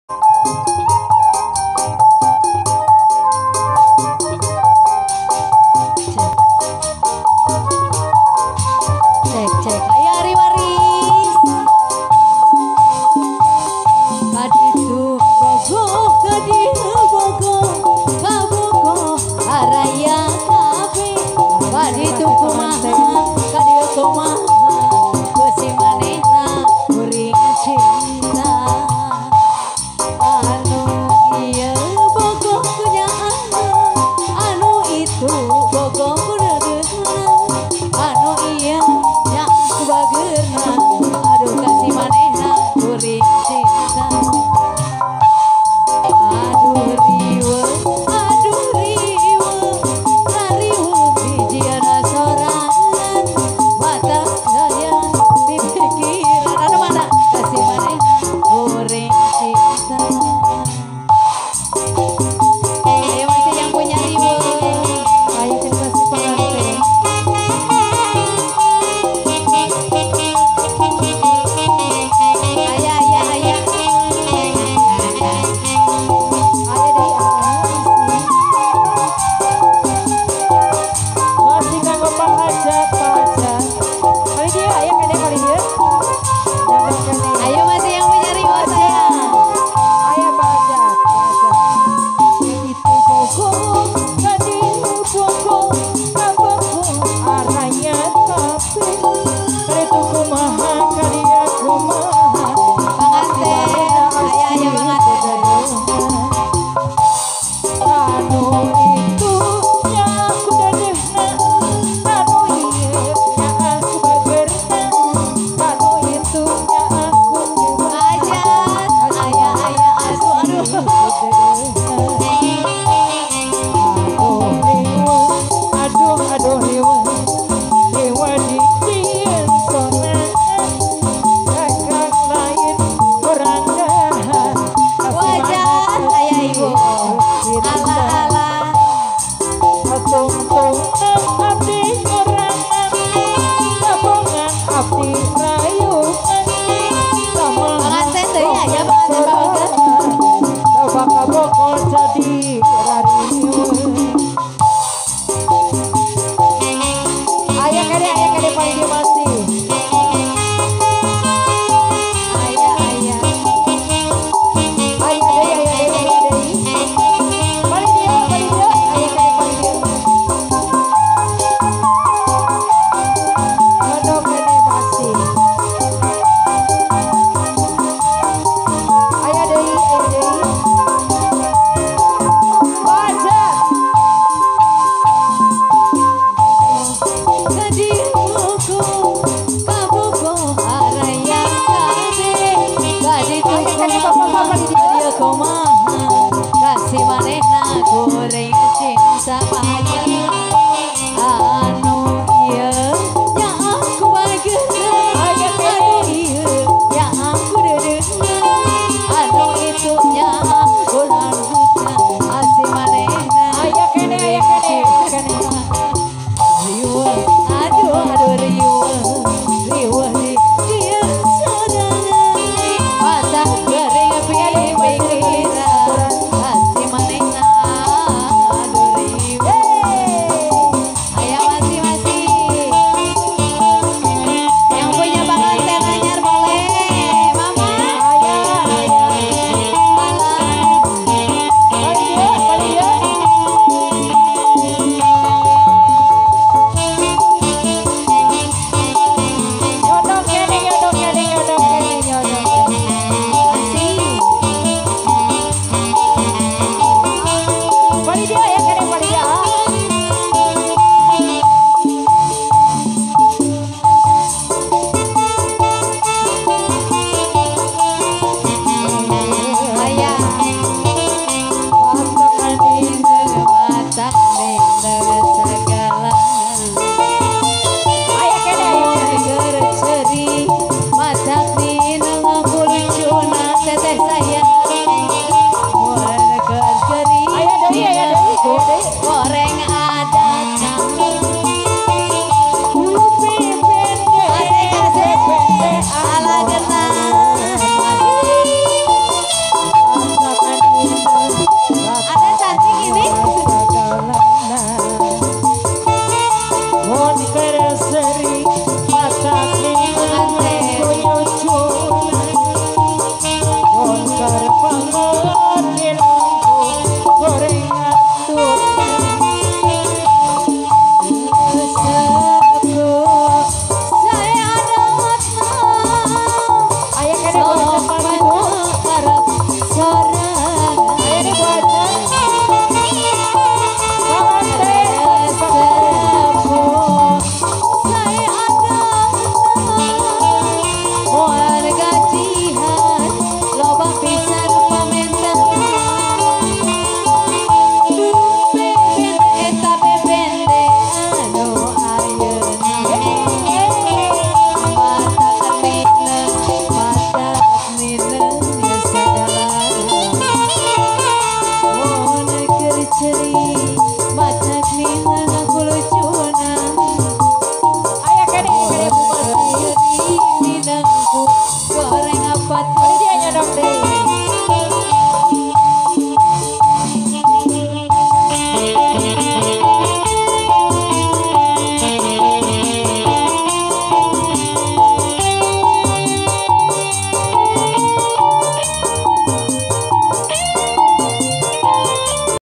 Cek cek ayo hari waris kaditu bogo kabugo araya kabe kaditu kumaha kaditu kumaha kusi manehna kuring cinta anu iya bogo kunyaan anu itu bogo kuradeuhna anu iya nya kubageurna aduh kasih manehna kuring cinta aduh riweuh rariweuh bijiana sorangan mata gaya dipikiran anu mana kasih manehna kuring cinta. Ayo masih yang punya riweuh ayo terima kasih pengantin. Ayah ayah ayah Masih kanggo pahajat. Kali dia aya kene kali dia. Jangan kene. ayo masih yang punya riweuh sayang. Aya pahajat. Itu bogo kadi bogo kabogo aranya kape. Kaditu kumaha kadiya kumaha. Pengantin ayah ayah pengantin. Anu itu nya aku dadehna, anu ieu nya aku bageurna, anu itu nya aku Ajat ayah ayah aduh aduh riweuh di dieun sorangan kakang lain urang dahan wajah ayah ibu ala ala tung abdi orangan kabongan abdi rayungan pengantin deui aya pengantin bawakeun. coba kabokol jadi rariweuh aya kade paling dia masih Ayah ayah aya deui paling dia aya kade paling dia Aduh kade masih aya deui baca kadi buku kabugo araya kabe kadi Aya kade bapak-bapak di dia. dia koma